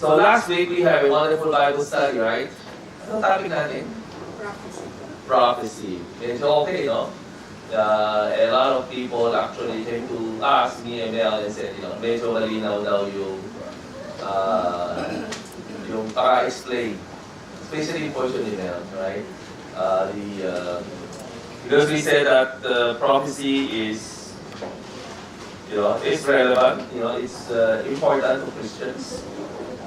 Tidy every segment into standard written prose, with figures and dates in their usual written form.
So last week we have a wonderful Bible study, right? Ano topic natin? Prophecy. Prophecy. Medyo okay, no? A lot of people actually came to ask me and Mel and said, medyo malinaw daw yung para-explain. Especially yung portion ni Mel, right? Because we said that prophecy is, it's relevant, it's important to Christians.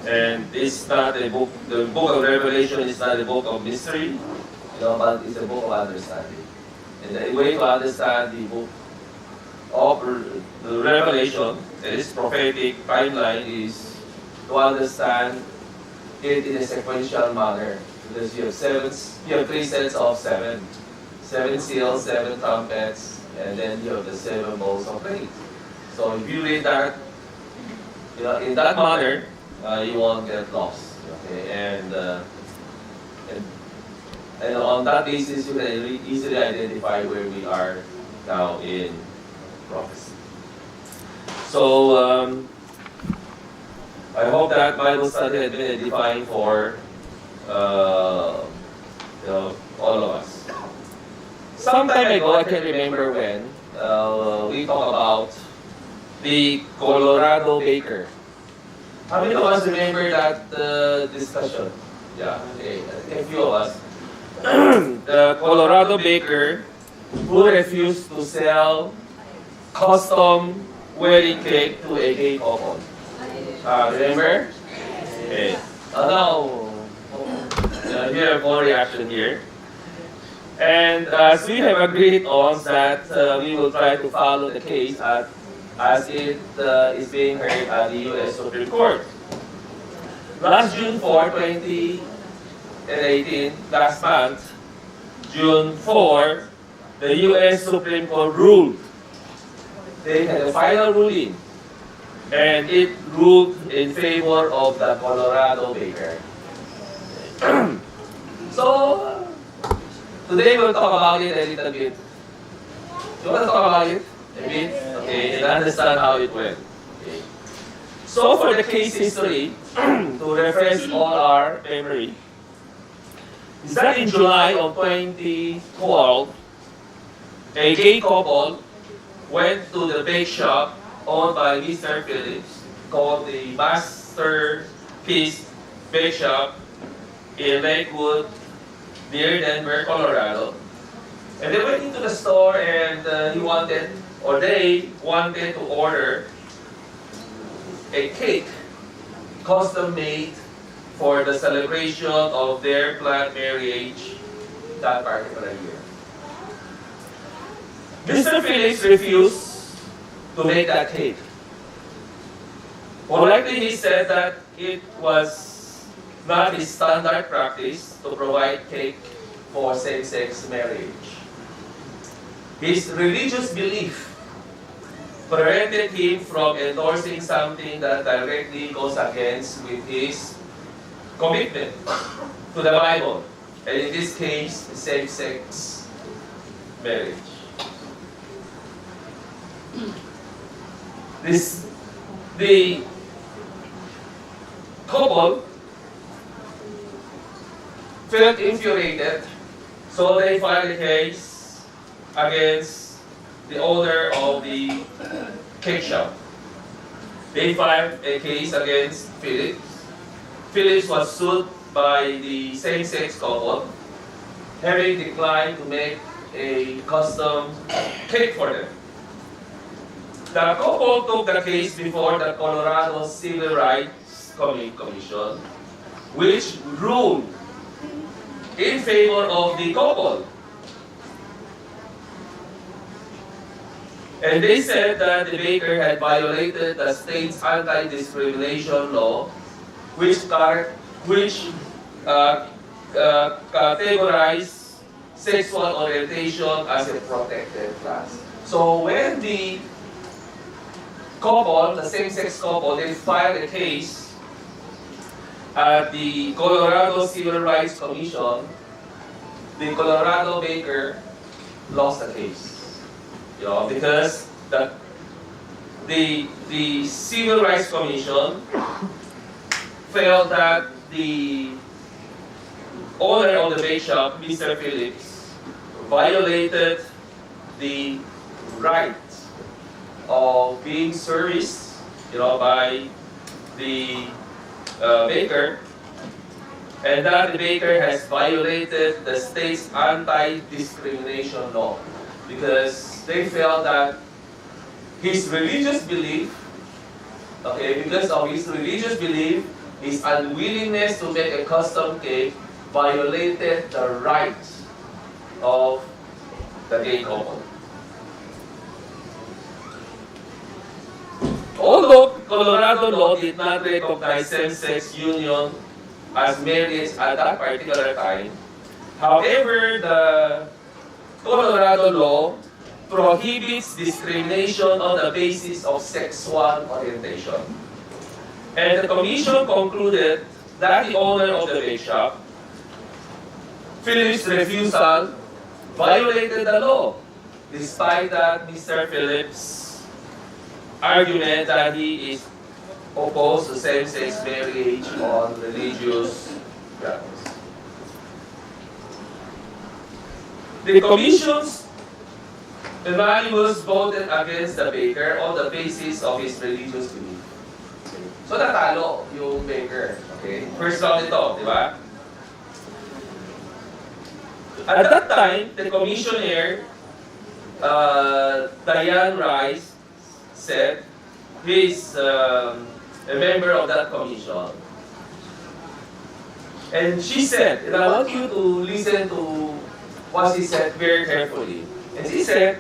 And it's not a book, the book of Revelation is not a book of mystery, but it's a book of understanding. And the way to understand the book of the Revelation, its prophetic timeline, is to understand it in a sequential manner. Because you have three sets of seven. Seven seals, seven trumpets, and then you have the seven bowls of clay. So if you read that, in that manner, you won't get lost. Okay, and on that basis, you can easily identify where we are now in prophecy. So I hope that Bible study has been edifying for all of us. Some time ago, I can remember when we talked about the Colorado baker. How many of us remember that discussion? Yeah, okay, a few of us. The Colorado baker who refused to sell custom wedding cake to a gay couple. Remember? Okay. Now, you have one reaction here. And as we have agreed on that we will try to follow the case as it is being heard at the U.S. Supreme Court. Last June 4, 2018, last month, June 4, the U.S. Supreme Court ruled. They had a final ruling, and it ruled in favor of the Colorado baker. So, today we'll talk about it a little bit. You want to talk about it a bit? Okay, and understand how it went. Okay. So for the case history, to refresh all our memory, is that in July of 2012, a gay couple went to the bake shop owned by Mr. Phillips, called the Masterpiece Bake Shop in Lakewood, near Denver, Colorado. And they went into the store and they wanted to order a cake custom made for the celebration of their planned marriage that particular year. Mr. Phillips refused to make that cake. Politely, he said that it was not his standard practice to provide cake for same-sex marriage. His religious belief prevented him from endorsing something that directly goes against with his commitment to the Bible, and in this case, same-sex marriage. The couple felt infuriated, so they filed a case against the owner of the cake shop. They filed a case against Phillips. Phillips was sued by the same-sex couple, having declined to make a custom cake for them. The couple took the case before the Colorado Civil Rights Commission, which ruled in favor of the couple. And they said that the baker had violated the state's anti-discrimination law, which categorized sexual orientation as a protected class. So when the couple, the same-sex couple, they filed a case at the Colorado Civil Rights Commission, the Colorado baker lost the case. Because the Civil Rights Commission felt that the owner of the bake shop, Mr. Phillips, violated the right of being serviced, by the baker, and that the baker has violated the state's anti-discrimination law because they felt that his religious belief, because of his religious belief, his unwillingness to make a custom cake violated the rights of the gay couple. Although Colorado law did not recognize same-sex union as marriage at that particular time, however, the Colorado law prohibits discrimination on the basis of sexual orientation. And the commission concluded that the owner of the bake shop, Phillips' refusal, violated the law, despite that Mr. Phillips' argument that he is opposed to same-sex marriage on religious grounds. The commission's unanimous voted against the baker on the basis of his religious belief. So natalo yung baker. Okay? First round ito, di ba? At that time, the commissioner, Diane Rice, said, he is a member of that commission. And she said, and I want you to listen to what she said very carefully. And she said,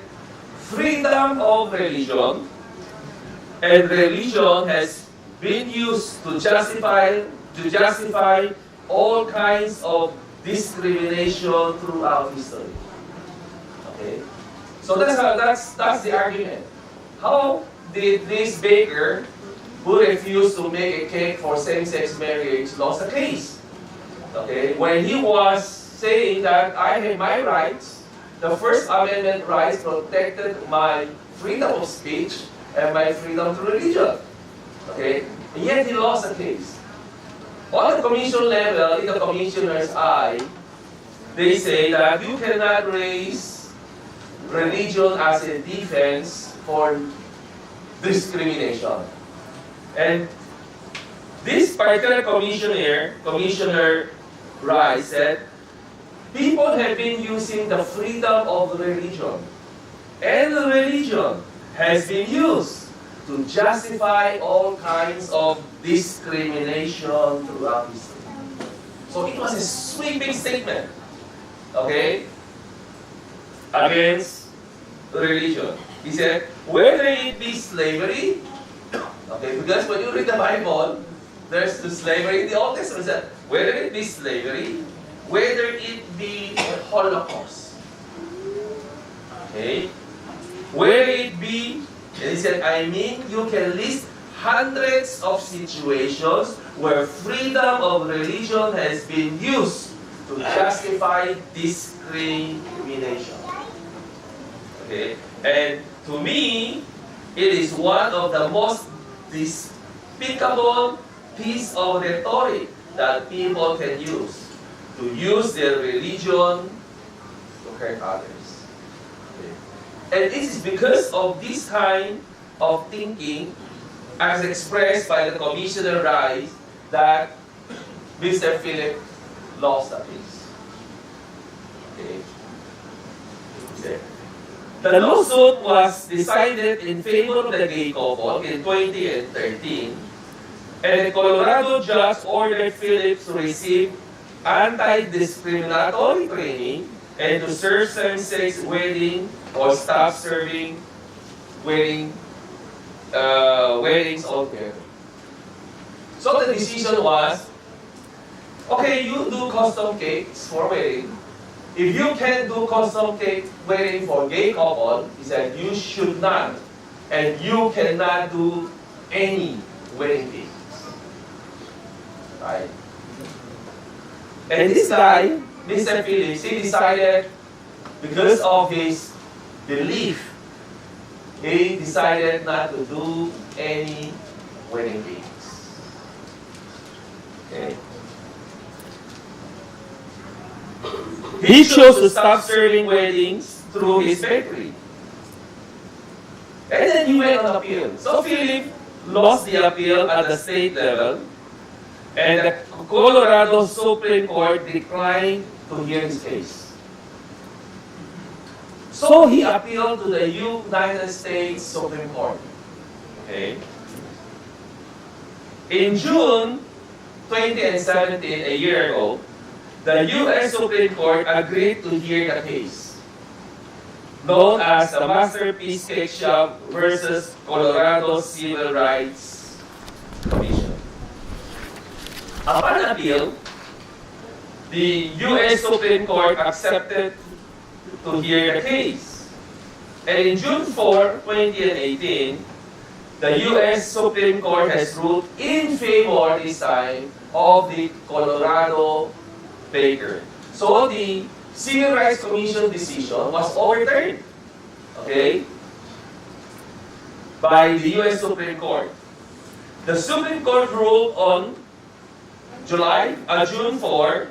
freedom of religion, and religion has been used to justify all kinds of discrimination throughout history. Okay? So that's the argument. How did this baker who refused to make a cake for same-sex marriage lost the case? Okay? When he was saying that I have my rights, the First Amendment rights protected my freedom of speech and my freedom to religion. Okay? And yet he lost the case. On the commission level, in the commissioner's eye, they say that you cannot raise religion as a defense for discrimination. And this particular Commissioner Rice, said, people have been using the freedom of religion, and religion has been used to justify all kinds of discrimination throughout history. So it was a sweeping statement, okay, against religion. He said, whether it be slavery, okay, because when you read the Bible, there's the slavery in the Old Testament. Said, whether it be slavery, whether it be the Holocaust, okay, whether it be, and he said, you can list hundreds of situations where freedom of religion has been used to justify discrimination. Okay, and to me, it is one of the most despicable piece of rhetoric that people can use their religion to hurt others. Okay. And this is because of this kind of thinking, as expressed by the Commissioner Rice, that Mr. Philip lost the case. Okay. Okay. The lawsuit was decided in favor of the gay couple in 2013, and the Colorado judge ordered Phillips to receive anti-discriminatory training and to serve same-sex wedding or stop serving weddings altogether. So the decision was, okay, you do custom cakes for wedding. If you can do custom cake wedding for gay couple, he said you should not, and you cannot do any wedding cakes. Right? And this guy, Mr. Phillips, he decided, because of his belief, he decided not to do any wedding cakes. Okay. He chose to stop serving weddings through his bakery. And then he went on appeal. So Philip lost the appeal at the state level, and the Colorado Supreme Court declined to hear his case. So he appealed to the United States Supreme Court. Okay. In June 2017, a year ago, the U.S. Supreme Court agreed to hear the case, known as the Masterpiece Cake Shop versus Colorado Civil Rights Commission. Upon appeal, the U.S. Supreme Court accepted to hear the case. And in June 4, 2018, the U.S. Supreme Court has ruled in favor this time of the Colorado baker. So the Civil Rights Commission decision was overturned, okay, by the U.S. Supreme Court. The Supreme Court ruled on June 4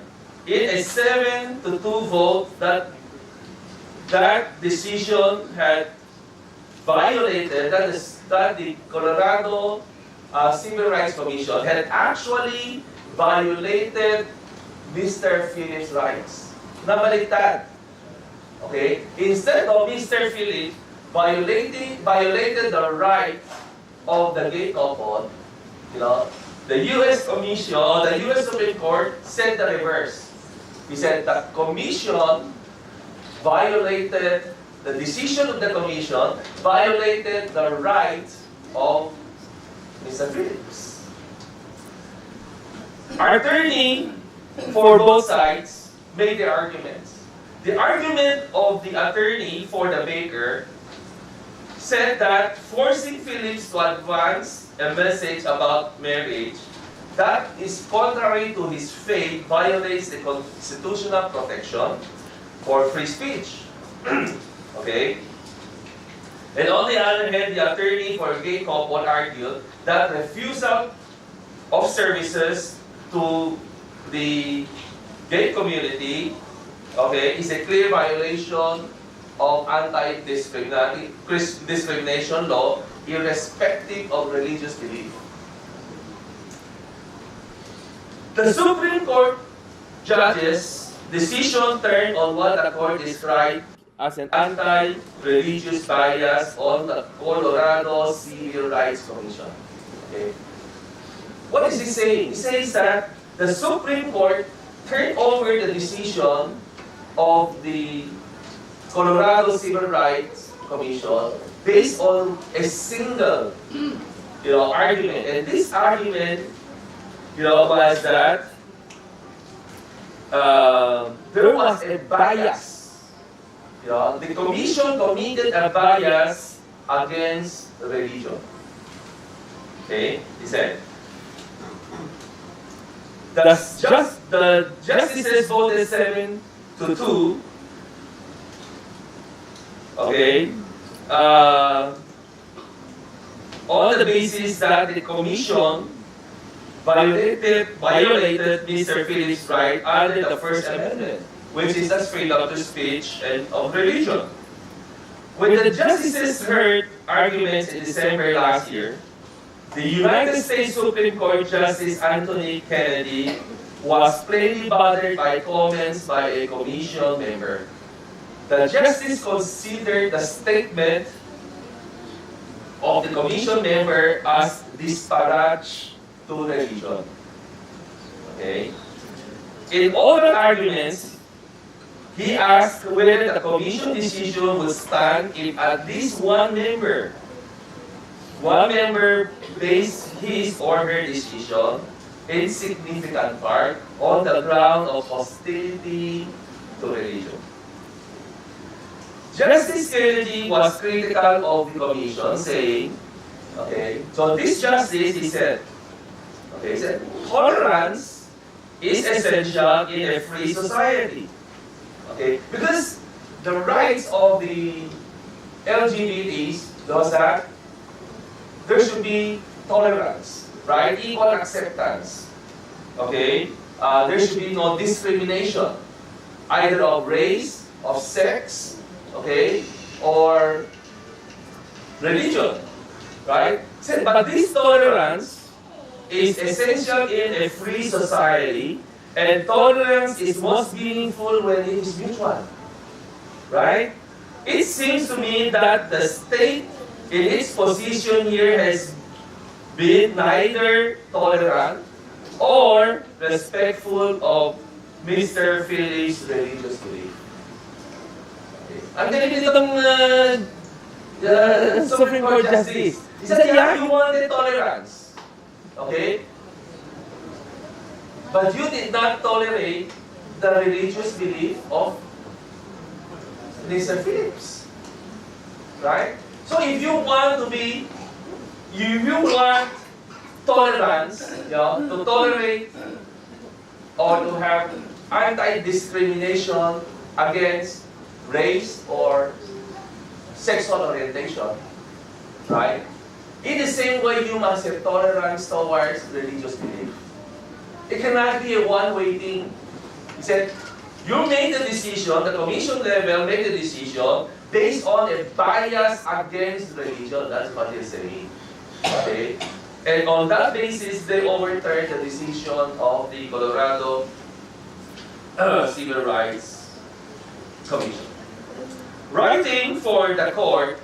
in a 7-2 vote that decision had violated, that the Colorado Civil Rights Commission had actually violated Mr. Philip's rights. Nabaliktad. Okay? Instead of Mr. Philip violated the right of the gay couple, the U.S. Commission, or the U.S. Supreme Court said the reverse. He said the Commission violated, the decision of the Commission violated the rights of Mr. Phillips. Our attorney for both sides made their arguments. The argument of the attorney for the baker said that forcing Phillips to advance a message about marriage that is contrary to his faith violates the constitutional protection for free speech. Okay? And on the other hand, the attorney for a gay couple argued that refusal of services to the gay community, okay, is a clear violation of anti-discrimination law, irrespective of religious belief. The Supreme Court judges' decision turned on what the court described as an anti-religious bias on the Colorado Civil Rights Commission. Okay. What is he saying? He says that the Supreme Court turned over the decision of the Colorado Civil Rights Commission based on a single, argument. And this argument, was that there was a bias. The commission committed a bias against religion. Okay, he said. The justices voted 7-2. Okay, on the basis that the commission violated Mr. Phillips' right under the First Amendment, which is the freedom of speech and of religion. When the justices heard arguments in December last year, the United States Supreme Court Justice Anthony Kennedy was plainly bothered by comments by a commission member. The justice considered the statement of the commission member as disparage to religion. Okay? In oral arguments, he asked whether the commission decision would stand if at least one member based his or her decision in significant part on the ground of hostility to religion. Justice Kennedy was critical of the commission, saying, so this justice, he said, tolerance is essential in a free society. Because the rights of the LGBTs was that there should be tolerance, right? Equal acceptance. Okay? There should be no discrimination, either of race, of sex, okay, or religion, right? But this tolerance is essential in a free society, and tolerance is most meaningful when it is mutual, right? It seems to me that the state in its position here has been neither tolerant or respectful of Mr. Philip's religious belief. Okay. Ang galing nitong Supreme Court Justice. He said, yeah, you wanted tolerance. Okay? But you did not tolerate the religious belief of Mr. Phillips. Right? So if you want tolerance, to tolerate or to have anti-discrimination against race or sexual orientation, right? In the same way, you must have tolerance towards religious belief. It cannot be a one-way thing. He said, you made the decision, the commission level made the decision based on a bias against religion. That's what he's saying. Okay? And on that basis, they overturned the decision of the Colorado Civil Rights Commission. Writing for the court,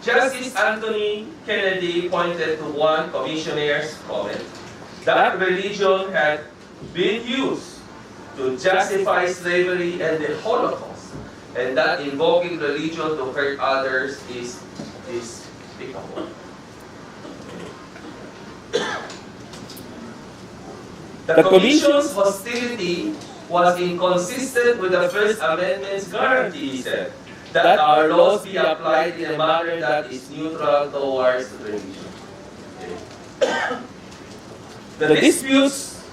Justice Anthony Kennedy pointed to one commissioner's comment that religion had been used to justify slavery and the Holocaust, and that invoking religion to hurt others is despicable. The Commission's hostility was inconsistent with the First Amendment's guarantee, he said, that our laws be applied in a manner that is neutral towards religion. Okay. The disputes,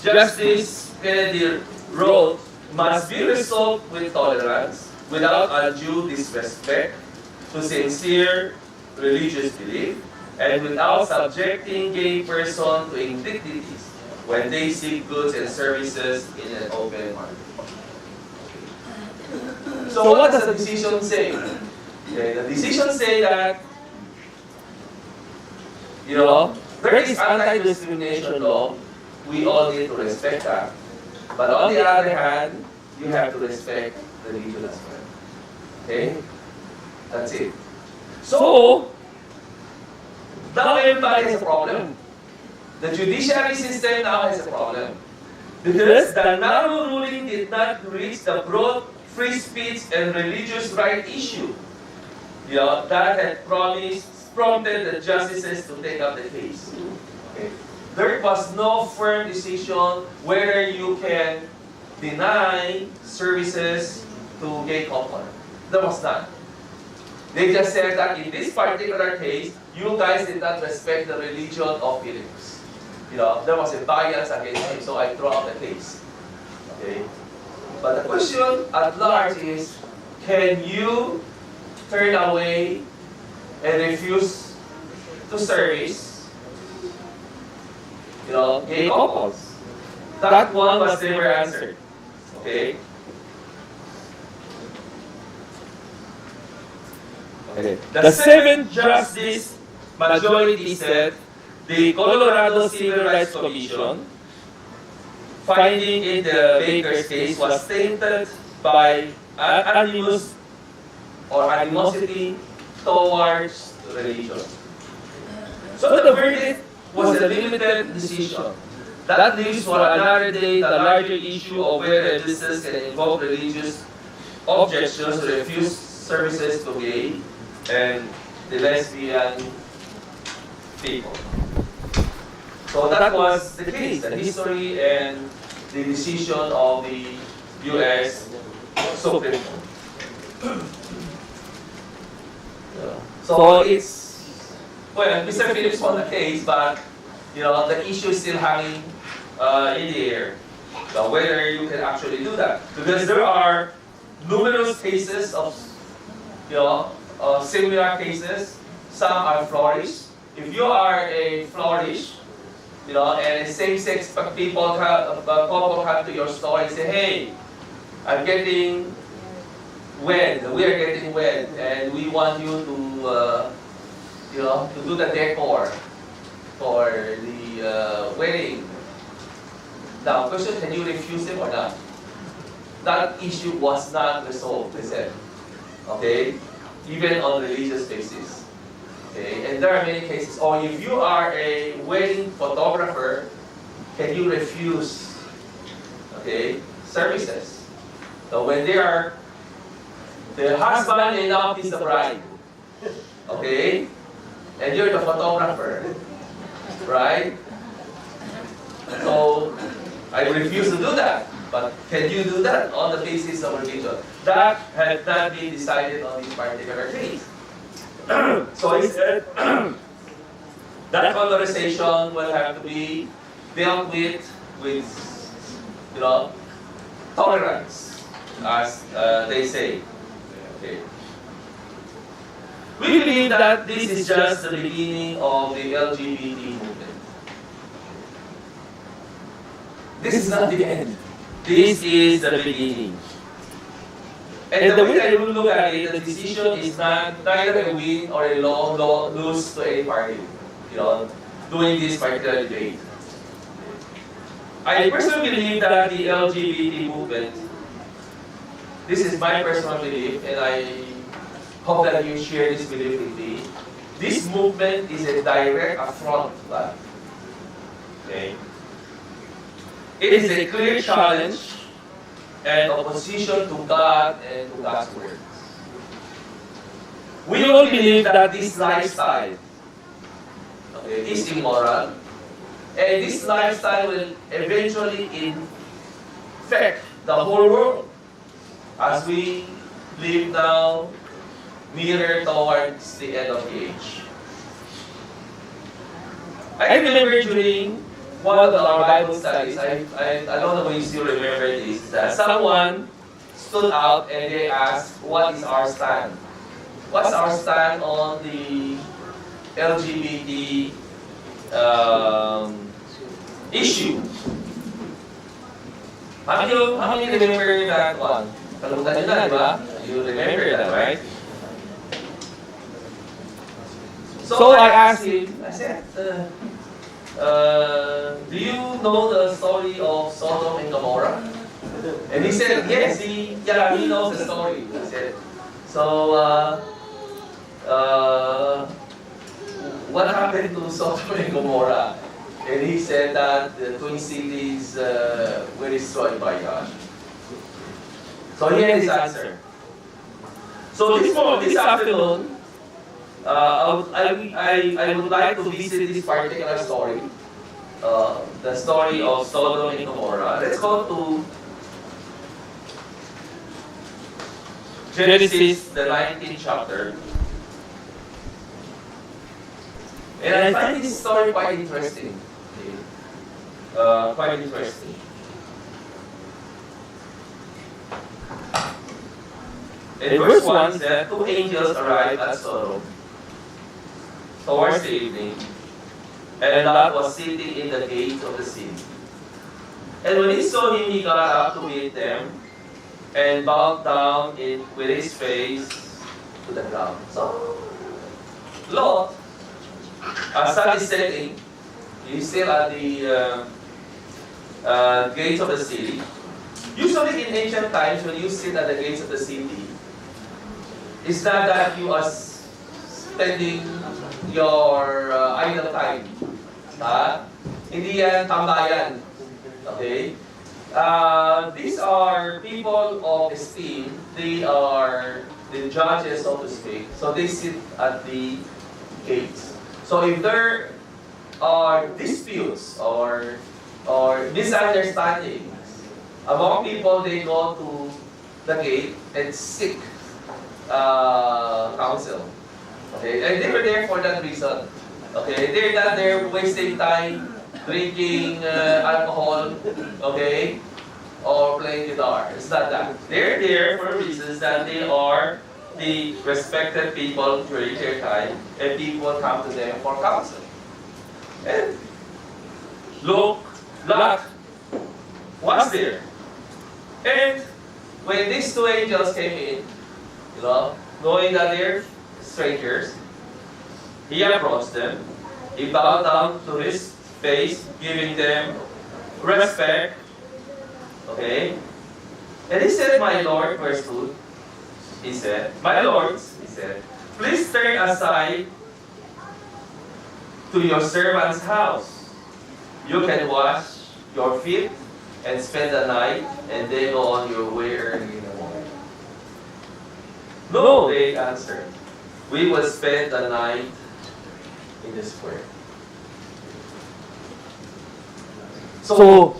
Justice Kennedy wrote, must be resolved with tolerance, without undue disrespect to sincere religious belief, and without subjecting gay persons to indignities when they seek goods and services in an open market. So what does the decision say? Okay, the decision say that, there is anti-discrimination law. We all need to respect that. But on the other hand, you have to respect religion as well. Okay? That's it. So, now everybody has a problem. The judiciary system now has a problem. Because the narrow ruling did not reach the broad free speech and religious right issue. That had prompted the justices to take up the case. Okay. There was no firm decision whether you can deny services to gay couple. There was none. They just said that in this particular case, you guys did not respect the religion of Phillips. There was a bias against him, so I throw out the case. Okay? But the question at large is, can you turn away and refuse to service, gay couples? That one was never answered. Okay? Okay. The seventh justice majority said the Colorado Civil Rights Commission finding in the Baker's case was tainted by animus or animosity towards religion. So the verdict was a limited decision. That leaves for another day the larger issue of whether a business can invoke religious objections to refuse services to gay and the lesbian people. So that was the case, the history and the decision of the U.S. Supreme Court. So it's, Mr. Phillips won the case, but the issue is still hanging in the air. So whether you can actually do that, because there are numerous cases of similar cases. Some are flourished. If you are a flourish, and same-sex couple come to your store and say, hey, I'm getting wed, we are getting wed, and we want you to, to do the decor for the wedding. Now, question, can you refuse him or not? That issue was not resolved, they said. Okay? Even on religious basis. Okay? And there are many cases. Or if you are a wedding photographer, can you refuse, services? So when they are, the husband and now is the bride. Okay? And you're the photographer. Right? So, I refuse to do that. But can you do that on the basis of religion? That had not been decided on this particular case. So he said that conversation will have to be dealt with tolerance, as they say. Okay. We believe that this is just the beginning of the LGBT movement. This is not the end. This is the beginning. And the way I will look at it, the decision is neither a win or a lose to any party, doing this particular debate. I personally believe that the LGBT movement, this is my personal belief, and I hope that you share this belief with me. This movement is a direct affront to God. Okay? It is a clear challenge and opposition to God and to God's word. We all believe that this lifestyle is immoral, and this lifestyle will eventually infect the whole world as we live now nearer towards the end of the age. I remember during one of our Bible studies, I don't know if you still remember this, that someone stood out and they asked, what is our stand? What's our stand on the LGBT issue? How many remember that one? Kalimutan nyo na, di ba? You remember that, right? So I asked him, I said, do you know the story of Sodom and Gomorrah? And he said, yes, he knows the story. He said, so, what happened to Sodom and Gomorrah? And he said that the twin cities were destroyed by God. So here is his answer. So this afternoon, I would like to visit this particular story, the story of Sodom and Gomorrah. Let's go to Genesis, the 19th chapter. And I find this story quite interesting. Quite interesting. In verse 1 said, 2 angels arrived at Sodom towards the evening, and Lot was sitting in the gates of the city. And when he saw him, he got up to meet them, and bowed down with his face to the ground. So, Lot, as sun is setting, he's still at the gates of the city. Usually in ancient times, when you sit at the gates of the city, it's not that you are spending your idle time. Hindi yan tambayan. Okay? These are people of esteem. They are the judges, so to speak. So they sit at the gates. So if there are disputes or misunderstandings among people, they go to the gate and seek counsel. Okay, and they were there for that reason. Okay, they're not there wasting time drinking alcohol, okay, or playing guitar. It's not that. They're there for reasons that they are the respected people during their time, and people come to them for counsel. And Look, Lot was there. And when these two angels came in, knowing that they're strangers, he approached them. He bowed down to his face, giving them respect. Okay? And he said, my Lord, verse 2, he said, my lords, he said, please turn aside to your servant's house. You can wash your feet and spend the night, and then go on your way early in the morning. No, they answered. We will spend the night in the square. So,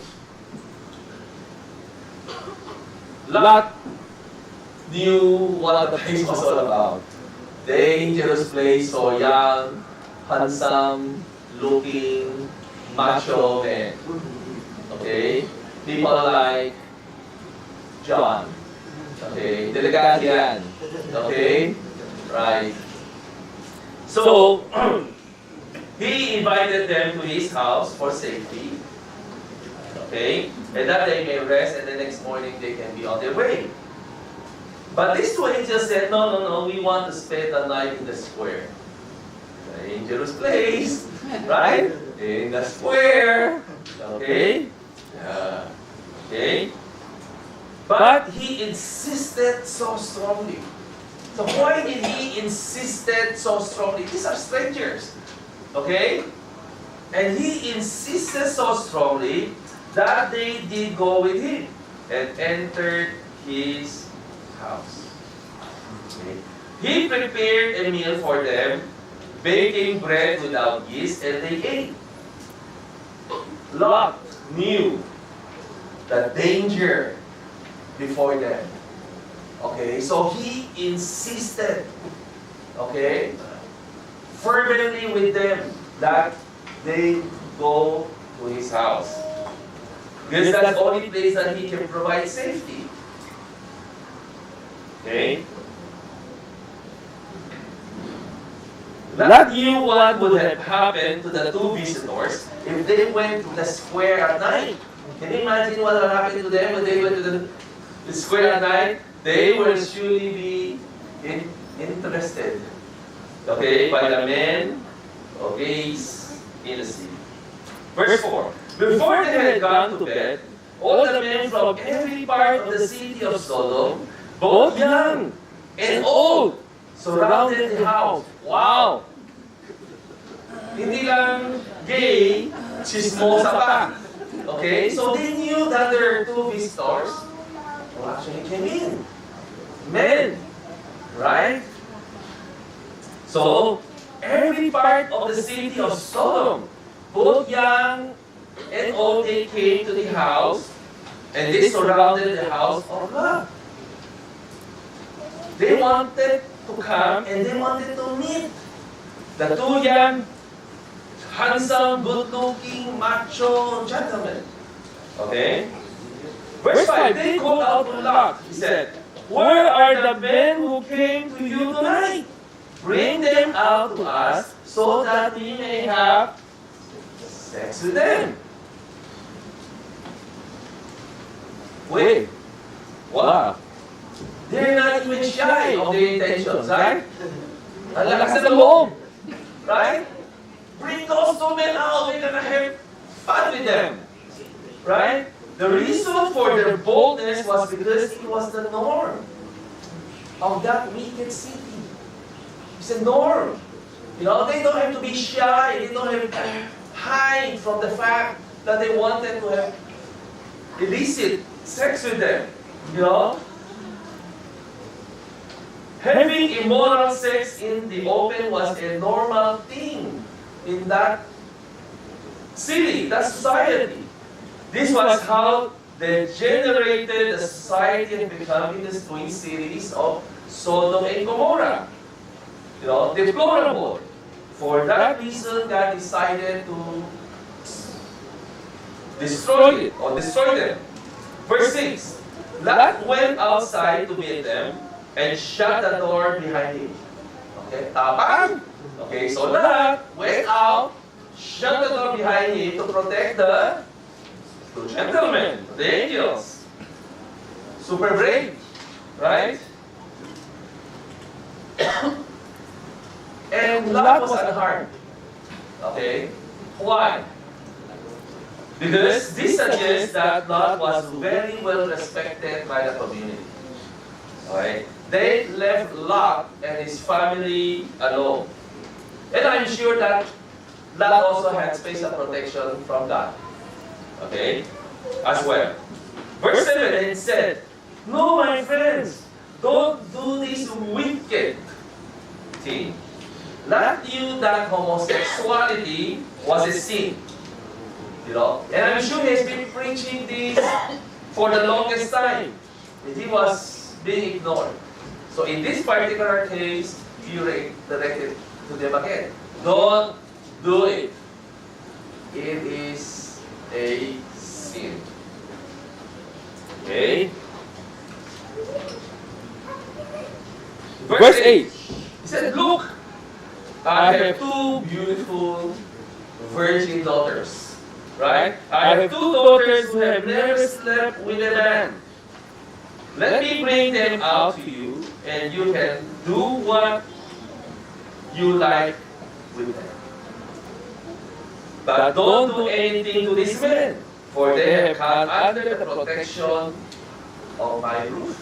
Lot knew what the place was all about. Dangerous place for young, handsome, looking, macho men. Okay? People like John. Okay? Delegate yan. Okay? Right. So, he invited them to his house for safety. Okay? And that they may rest, and the next morning they can be on their way. But these two angels said, no, we want to spend the night in the square. Dangerous place, right? In the square. Okay? Okay? But he insisted so strongly. So why did he insisted so strongly? These are strangers. Okay? And he insisted so strongly that they did go with him and entered his house. Okay. He prepared a meal for them, baking bread without yeast, and they ate. Lot knew the danger before them. Okay, so he insisted, okay, fervently with them that they go to his house. Because that's the only place that he can provide safety. Okay? Lot knew what would have happened to the two visitors if they went to the square at night. Can you imagine what would happen to them when they went to the square at night? They will surely be interested, okay, by the men of gaze in the sea. Verse 4. Before they had gone to bed, all the men from every part of the city of Sodom, both young and old, surrounded the house. Wow! Hindi lang gay, chismosa pa. Okay? So they knew that there are two visitors who actually came in. Men. Right? So, every part of the city of Sodom, both young and old, they came to the house, and they surrounded the house of Lot. They wanted to come, and they wanted to meet the two young, handsome, good-looking, macho gentlemen. Okay? Verse 5, they called out to Lot. He said, where are the men who came to you tonight? Bring them out to us so that we may have sex with them. Wait. Wow. They're not even shy of their intentions, right? Ang lakas na loob. Right? Bring those two men out. We're gonna have fun with them. Right? The reason for their boldness was because it was the norm of that wicked city. It's a norm. You know, they don't have to be shy. They don't have to hide from the fact that they wanted to have illicit sex with them. You know? Having immoral sex in the open was a normal thing in that city, that society. This was how degenerated the society had become in the twin cities of Sodom and Gomorrah. You know, deplorable. For that reason, God decided to destroy it or destroy them. Verse 6. Lot went outside to meet them and shut the door behind him. Okay, tapang. Okay, so Lot went out, shut the door behind him to protect the two gentlemen, the angels. Super brave, right? And Lot was unharmed. Okay? Why? Because this suggests that Lot was very well respected by the community. Okay? They left Lot and his family alone. And I'm sure that Lot also had special protection from God. Okay? As well. Verse 7, it said, "No, my friends, don't do this wicked thing. Lot knew that homosexuality was a sin. You know? And I'm sure he's been preaching this for the longest time. And he was being ignored. So in this particular case, he directed to them again. Don't do it. It is a sin." Okay? Verse 8. He said, "Look, I have two beautiful virgin daughters." Right? "I have two daughters who have never slept with a man. Let me bring them out to you, and you can do what you like with them. But don't do anything to these men, for they have come under the protection of my roof."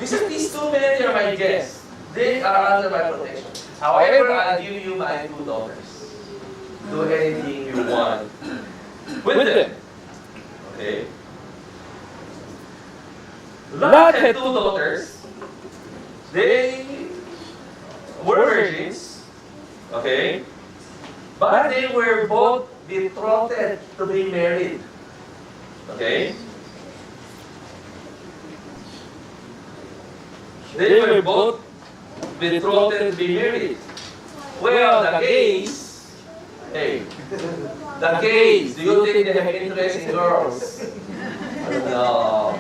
These two men are my guests. They are under my protection. However, I'll give you my two daughters. Do anything you want with them. Okay? Lot had two daughters. They were virgins. Okay? But they were both betrothed to be married. Okay? They were both betrothed to be married. Well, the gays, hey, the gays, do you think they have interest in girls? No.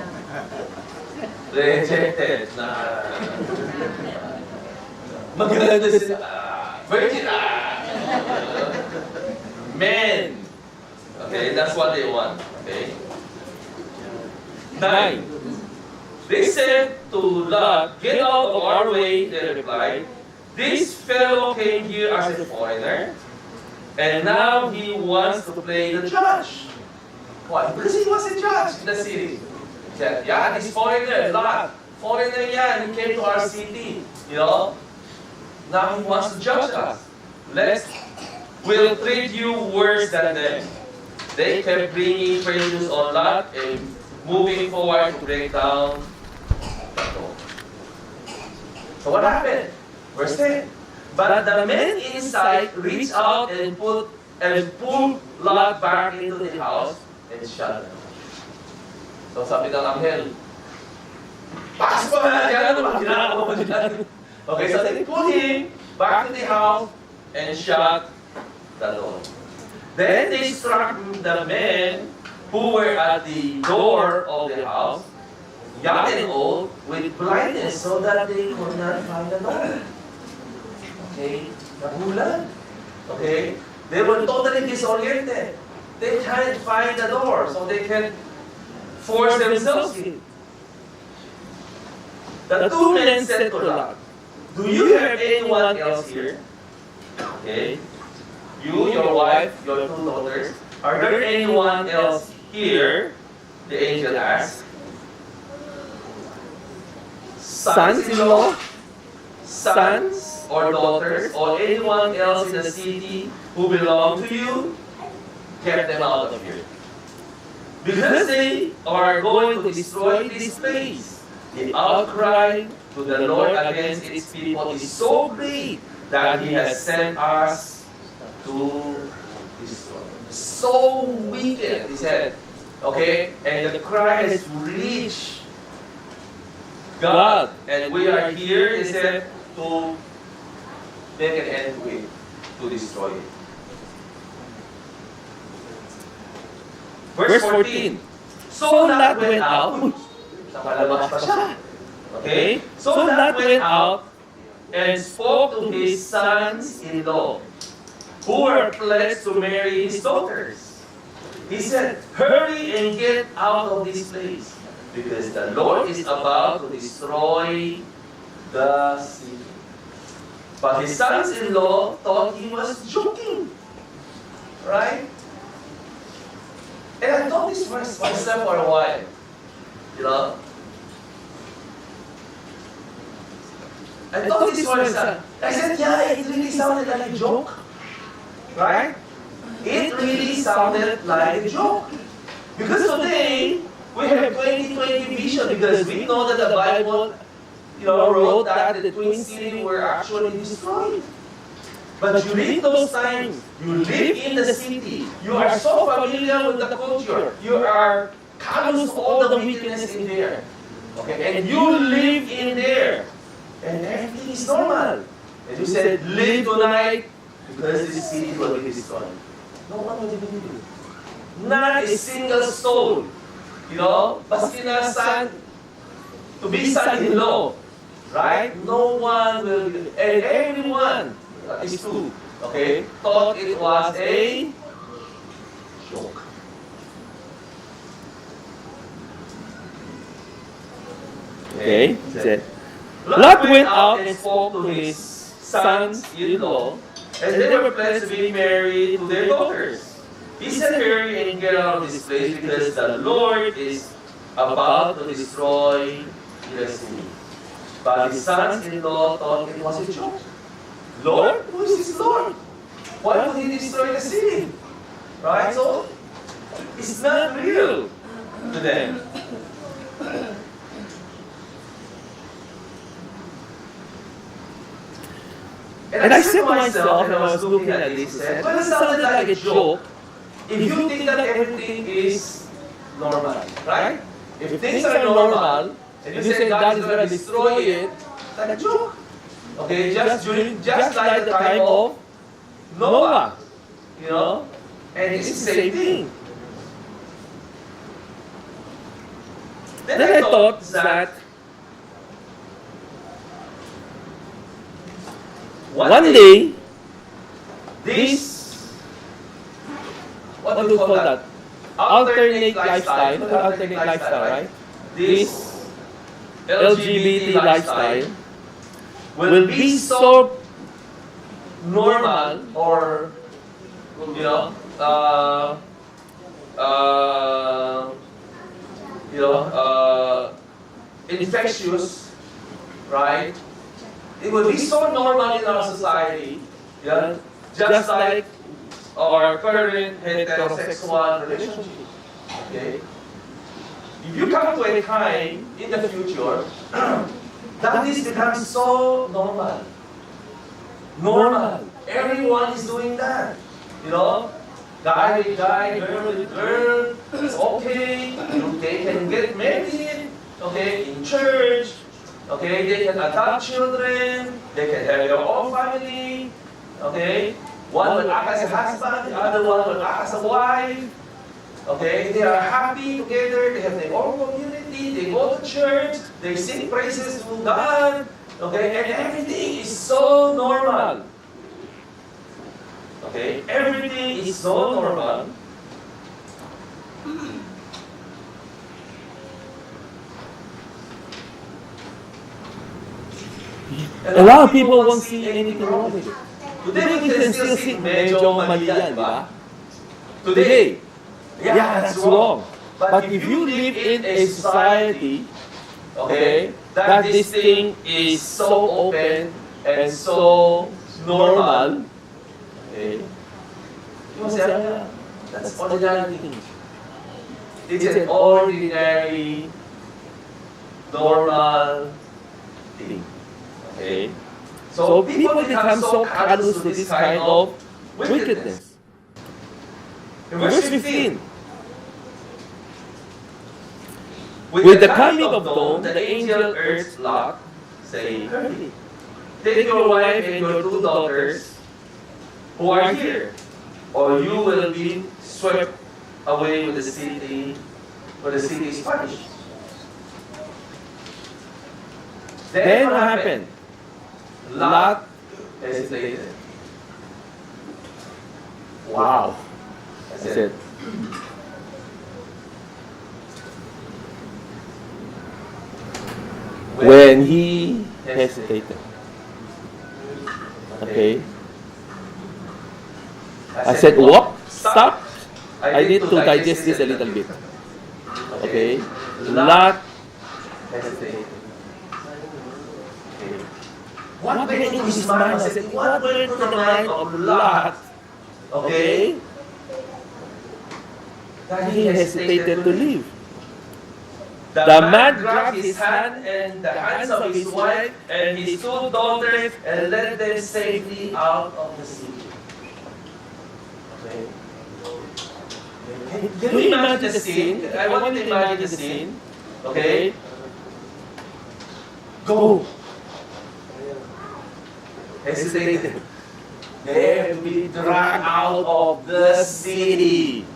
Rejected. Maganda sila. Virgin. Men. Okay, that's what they want. Okay. 9. They said to Lot, "Get out of our way," they replied. "This fellow came here as a foreigner, and now he wants to play the judge." Why? Because he was a judge in the city. He said, "Yeah, this foreigner, Lot, foreigner yan, he came to our city, you know. Now he wants to judge us. We'll treat you worse than them." They kept bringing prejudice on Lot and moving forward to break down the door. So what happened? Verse 10. "But the men inside reached out and pulled Lot back into the house and shut the door." So sabi ng anghel, "Pasok na yan! Ano bang ginagawa mo dyan?" Okay, so they pulled him back to the house and shut the door. Then they struck the men who were at the door of the house, young and old, with blindness, so that they could not find the door. Okay? Nagulat. Okay? They were totally disoriented. They can't find the door, so they can force themselves in. The two men said to Lot, "Do you have anyone else here?" Okay? "You, your wife, your two daughters, are there anyone else here?" The angel asked. "Sons-in-law, sons or daughters, or anyone else in the city who belong to you? Get them out of here. Because they are going to destroy this place. The outcry to the Lord against its people is so great that He has sent us to destroy." So wicked, he said. Okay? And the cry has reached God. And we are here, he said, to make an end to it, to destroy it. Verse 14. "So Lot went out." Nakalabas pa siya. Okay? "So Lot went out and spoke to his sons-in-law, who were pledged to marry his daughters. He said, hurry and get out of this place, because the Lord is about to destroy the city. But his sons-in-law thought he was joking. Right? And I thought this verse myself for a while. You know? I thought this verse, I said, yeah, it really sounded like a joke. Right? It really sounded like a joke. Because today, we have 2020 vision, because we know that the Bible wrote that the Twin Cities were actually destroyed. But you read those times, you live in the city, you are so familiar with the culture, you are callous to all the wickedness in there. Okay? And you live in there, and everything is normal. And you said, live tonight, because this city will be destroyed. No one will believe you. Not a single soul. Baski na son, to be son-in-law. Right? No one will believe. And everyone, at least two, okay, thought it was a joke. Okay, he said, Lot went out and spoke to his sons-in-law, and they were pledged to be married to their daughters. He said, hurry and get out of this place, because the Lord is about to destroy the city. But his sons-in-law thought it was a joke. Lord? Who is this Lord? Why would he destroy the city? Right? So, it's not real to them. And I said to myself, and I was looking at this, I said, well, it sounded like a joke if you think that everything is normal, right? If things are normal, and you say God is going to destroy it, that's a joke. Okay, just like the time of Noah, and it's the same thing. Then I thought that one day, this, what do you call that? Alternate lifestyle, right? This LGBT lifestyle will be so normal or, infectious, right? It will be so normal in our society, just like our current heterosexual relationship. Okay? If you come to a time in the future that this becomes so normal. Everyone is doing that. Guy with guy, girl with girl, it's okay. They can get married, okay, in church. Okay, they can adopt children, they can have their own family, okay? One will act as a husband, the other one will act as a wife, okay? They are happy together, they have their own community, they go to church, they sing praises to God, okay? And everything is so normal. Okay? Everything is so normal. A lot of people won't see anything wrong with it. Today we can still see medyo mali yan, di ba? Today, yeah, that's wrong. But if you live in a society, okay, that this thing is so open and so normal, okay, you must say, yeah, that's ordinary thing. It's an ordinary, normal thing. Okay? So people become so callous to this kind of wickedness. In verse 15, with the coming of dawn, the angel urged Lot, saying, hurry, take your wife and your two daughters who are here, or you will be swept away with the city, for the city is punished. Then what happened? Lot hesitated. Wow. I said, when he hesitated. Okay. I said, what? Stop. I need to digest this a little bit. Okay. Lot hesitated. Okay. What went into his mind? I said, what went into the mind of Lot? Okay. That he hesitated to leave. The man grabbed his hand and the hands of his wife and his two daughters and led them safely out of the city. Okay. Can you imagine the scene? I want you to imagine the scene. Okay. Go. Hesitated. They have to be dragged out of the city.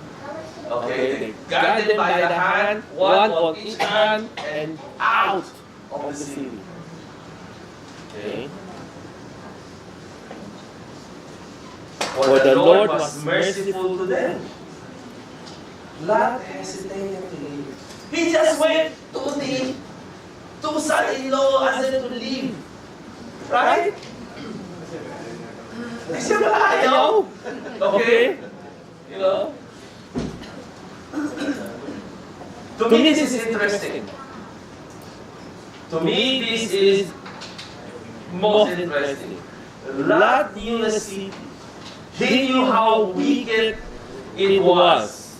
Okay, they got them by the hand, one on each hand, and out of the city. Okay. For the Lord was merciful to them. Lot hesitated to leave. He just went to the two son-in-law asked them to leave. Right? Kasi ayaw. Okay? You know? To me, this is interesting. To me, this is most interesting. Lot knew the city. He knew how wicked it was.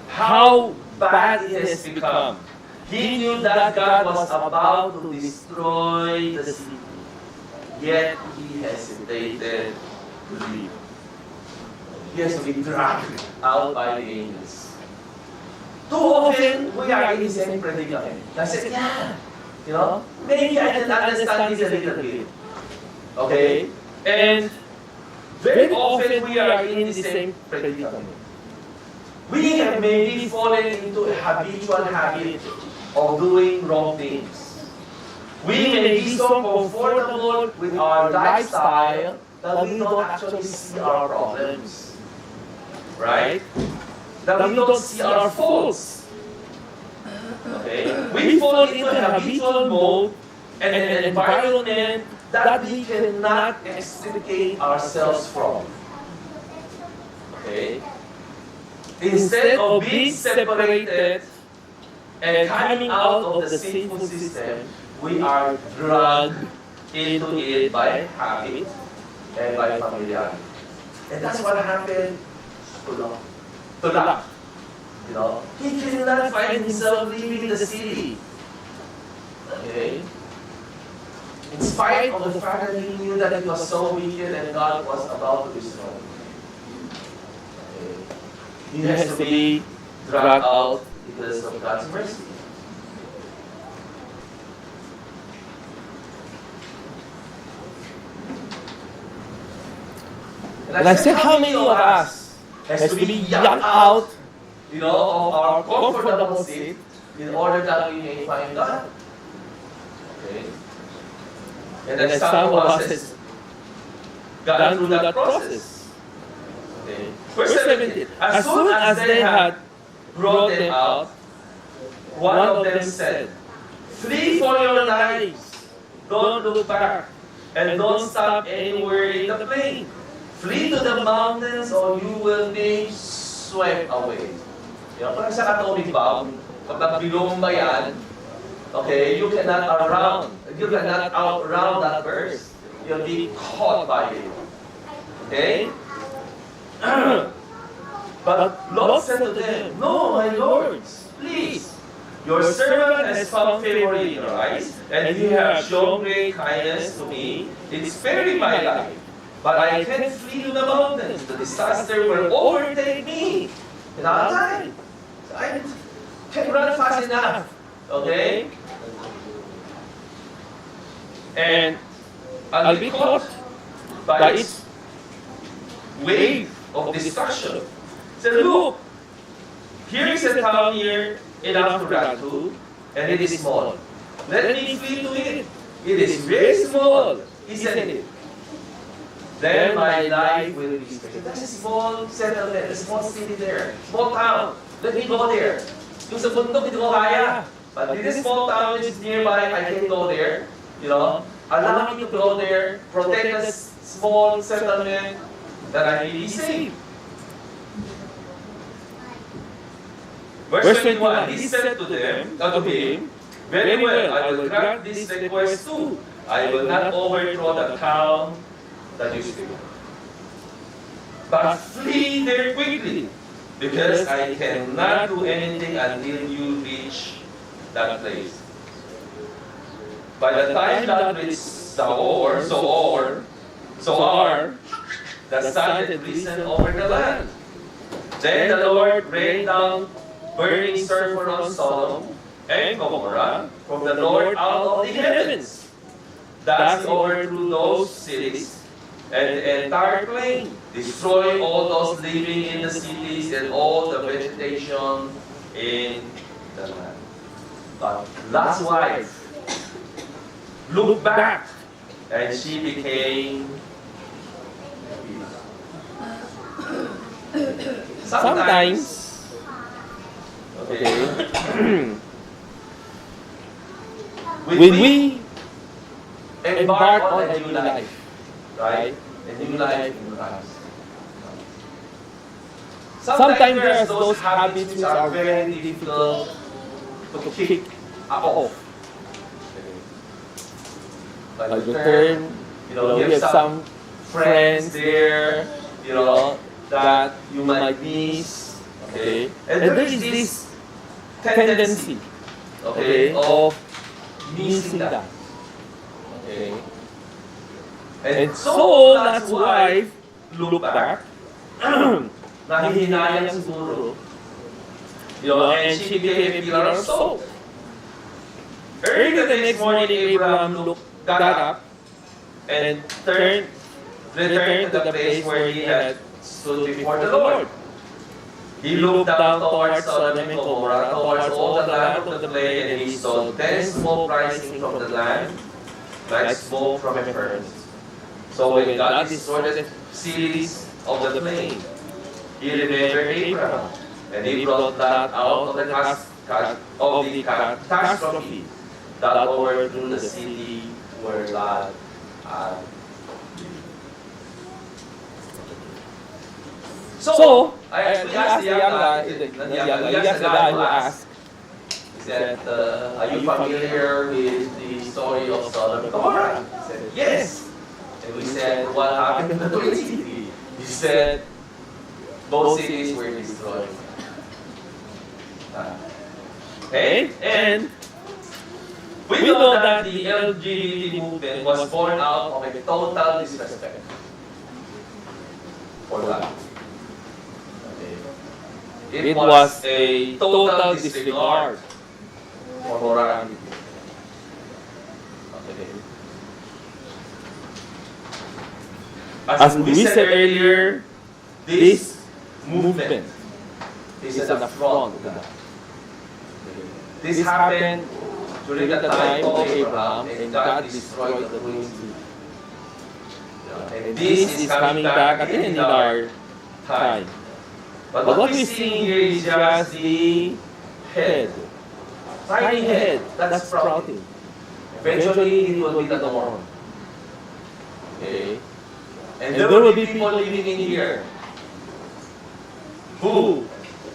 How bad it has become. He knew that God was about to destroy the city. Yet he hesitated to leave. He has to be dragged out by the angels. Too often, we are in the same predicament. I said, yeah, you know, maybe I can understand this a little bit. Okay? And very often, we are in the same predicament. We have maybe fallen into a habitual habit of doing wrong things. We may be so comfortable with our lifestyle that we don't actually see our problems. Right? That we don't see our faults. Okay? We fall into a habitual mode and an environment that we cannot extricate ourselves from. Okay? Instead of being separated and coming out of the sinful system, we are dragged into it by habit and by familiarity. And that's what happened to Lot. You know, he cannot find himself leaving the city. Okay? In spite of the fact that he knew that he was so wicked and God was about to destroy him. Okay? He has to be dragged out because of God's mercy. And I said, how many of us has to be yanked out, you know, of our comfortable seat in order that we may find God? Okay. And then some of us has gone through that process. Okay. Verse 17. As soon as they had brought them out, one of them said, "Flee for your lives. Don't look back. And don't stop anywhere in the plain. Flee to the mountains or you will be swept away." Yan, parang sa atomic bomb, kapag binumba yan, okay, you cannot outrun that burst. You'll be caught by it. Okay? But Lot said to them, "No, my lords, please. Your servant has found favor in your eyes, and you have shown great kindness to me in sparing my life. But I can't flee to the mountains. The disaster will overtake me. And I'll die. I can't run fast enough." Okay? And I'll be caught by its wave of destruction. So look, here is a town here enough to run to, and it is small. Let me flee to it. It is very small, isn't it? then my life will be spared. That's a small settlement, a small city there, small town. Let me go there. Yung sa bundok, hindi ko kaya. But this small town is nearby, I can go there. Allow me to go there, protect the small settlement, that I may be safe. Verse 21, he said to him, very well, I will grant this request too. I will not overthrow the town that you speak. But flee there quickly, because I cannot do anything until you reach that place. By the time that reaches the Zoar, the sun had risen over the land. Then the Lord rained down burning sulfur on Sodom and Gomorrah from the Lord out of the heavens. Thus he overthrew those cities and the entire plain, destroying all those living in the cities and all the vegetation in the land. But Lot's wife looked back, and she became sometimes, when we embark on a new life, right? A new life in Christ. Sometimes there are those habits which are very difficult to kick off. Like the turn, you have some friends there, that you might miss, okay? And there is this tendency, of missing that, okay? And so Lot's wife looked back, nahihinayang siguro, and she became a pillar of salt. Early the next morning, Abraham got up and returned to the place where he had stood before the Lord. He looked down towards Sodom and Gomorrah, towards all the land of the plain, and he saw dense smoke rising from the land, like smoke from a furnace. So when God destroyed the cities of the plain, he remembered Abraham, and he brought Lot out of the catastrophe that overthrew the city where Lot had. So, we asked the guy who asked, he said, are you familiar with the story of Sodom and Gomorrah? He said, yes. And we said, what happened to the city? He said, both cities were destroyed. Okay? And we know that the LGBT movement was born out of a total disrespect for God. It was a total disregard for morality. As we said earlier, this movement is an affront to God. This happened during the time of Abraham, and God destroyed the ruins. And this is coming back again in our time. But what we see here is just the head. Tiny head that's sprouting. Eventually, it will be the norm. Okay? And there will be people living in here who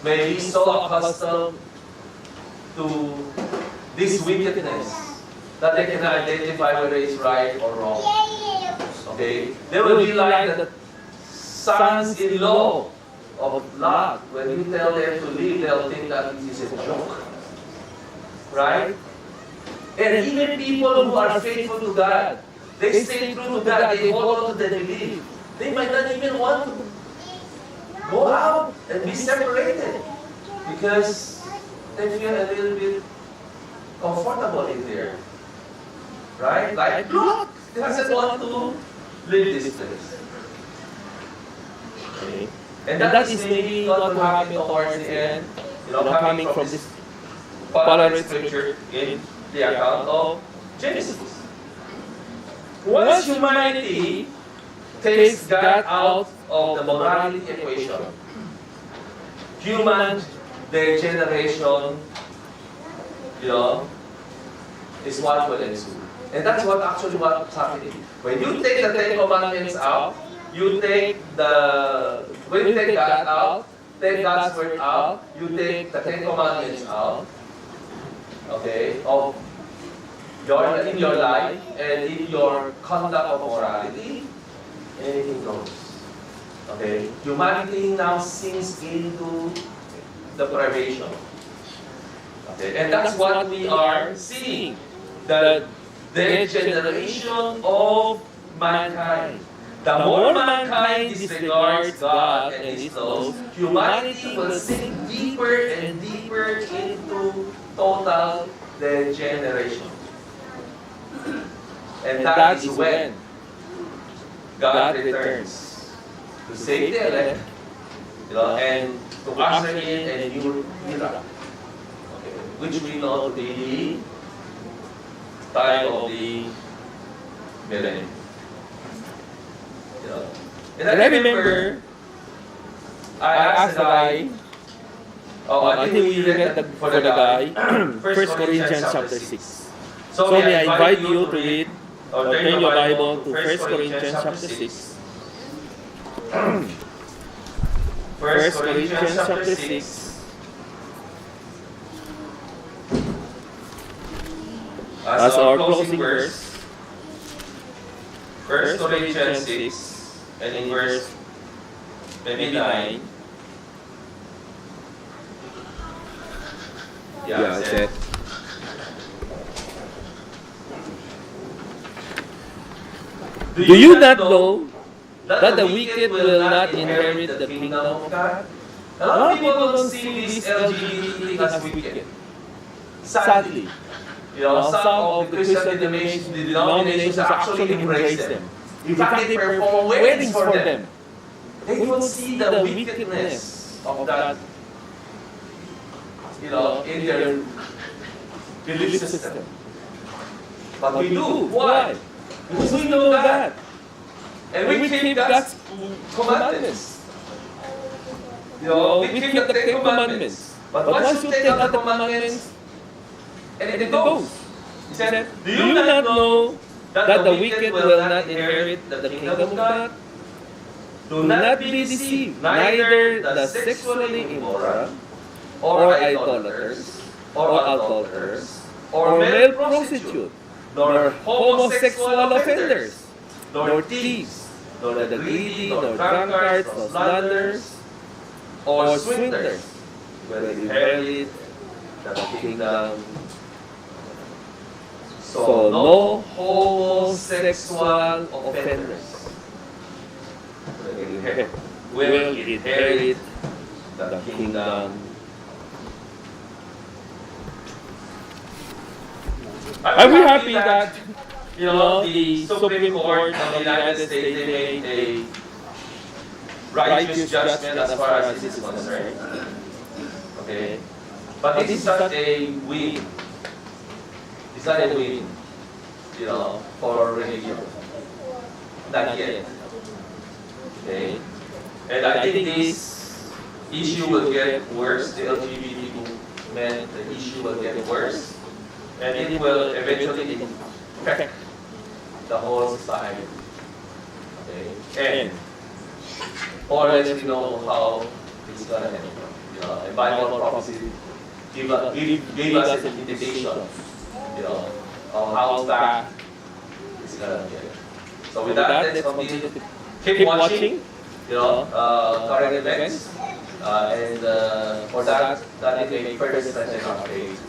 may be so accustomed to this wickedness that they cannot identify whether it's right or wrong. Okay? They will be like the sons-in-law of Lot. When you tell them to leave, they'll think that it is a joke. Right? And even people who are faithful to God, they stay true to God, they hold on to the belief. They might not even want to go out and be separated because they feel a little bit comfortable in there. Right? Like Lot doesn't want to leave this place. Okay. And that is maybe what will happen towards the end, coming from this parallel scripture in the account of Genesis. Once humanity takes God out of the morality equation, human degeneration, is what will ensue. And that's what actually what's happening. When you take the Ten Commandments out, when you take God out, take God's word out, you take the Ten Commandments out, okay, in your life and in your conduct of morality, anything goes. Okay? Humanity now sinks into deprivation. Okay? And that's what we are seeing. The degeneration of mankind. The more mankind disregards God and His laws, humanity will sink deeper and deeper into total degeneration. And that is when God returns to save the elect, and to usher in a new era, okay, which we know to be the time of the millennium. And I remember, I asked the guy, I think we read for the guy, 1 Corinthians chapter 6. So may I invite you to read, or turn your Bible to 1 Corinthians chapter 6. 1 Corinthians chapter 6. As our closing verse, 1 Corinthians 6, and in verse maybe 9. Yeah, that's it. Do you not know that the wicked will not inherit the kingdom of God? A lot of people don't see this LGBT thing as wicked. Sadly, some of the Christian denominations actually embrace them. In fact, they perform weddings for them. They don't see the wickedness of that, in their belief system. But we do. Why? Because we know God. And we keep God's commandments. We keep the Ten Commandments. But once you take out the commandments, and it goes. He said, do you not know that the wicked will not inherit the kingdom of God? Do not be deceived. Neither the sexually immoral, or idolaters, or adulterers, or male prostitute, nor homosexual offenders, nor thieves, nor the greedy, nor drunkards, nor slanderers, or swindlers will inherit the kingdom. So no homosexual offenders will inherit the kingdom. Are we happy that the Supreme Court of the United States made a righteous judgment as far as this is concerned? Okay, but this is not a win. It's not a win, for religion. Not yet. Okay, and I think this issue will get worse. The LGBT movement, the issue will get worse. And it will eventually affect the whole society. Okay? And more or less we know how it's going to end. A Bible prophecy gave us an indication, of how bad it's going to get. So with that, let's continue to keep watching, current events. And for that, that is a further strengthen our faith.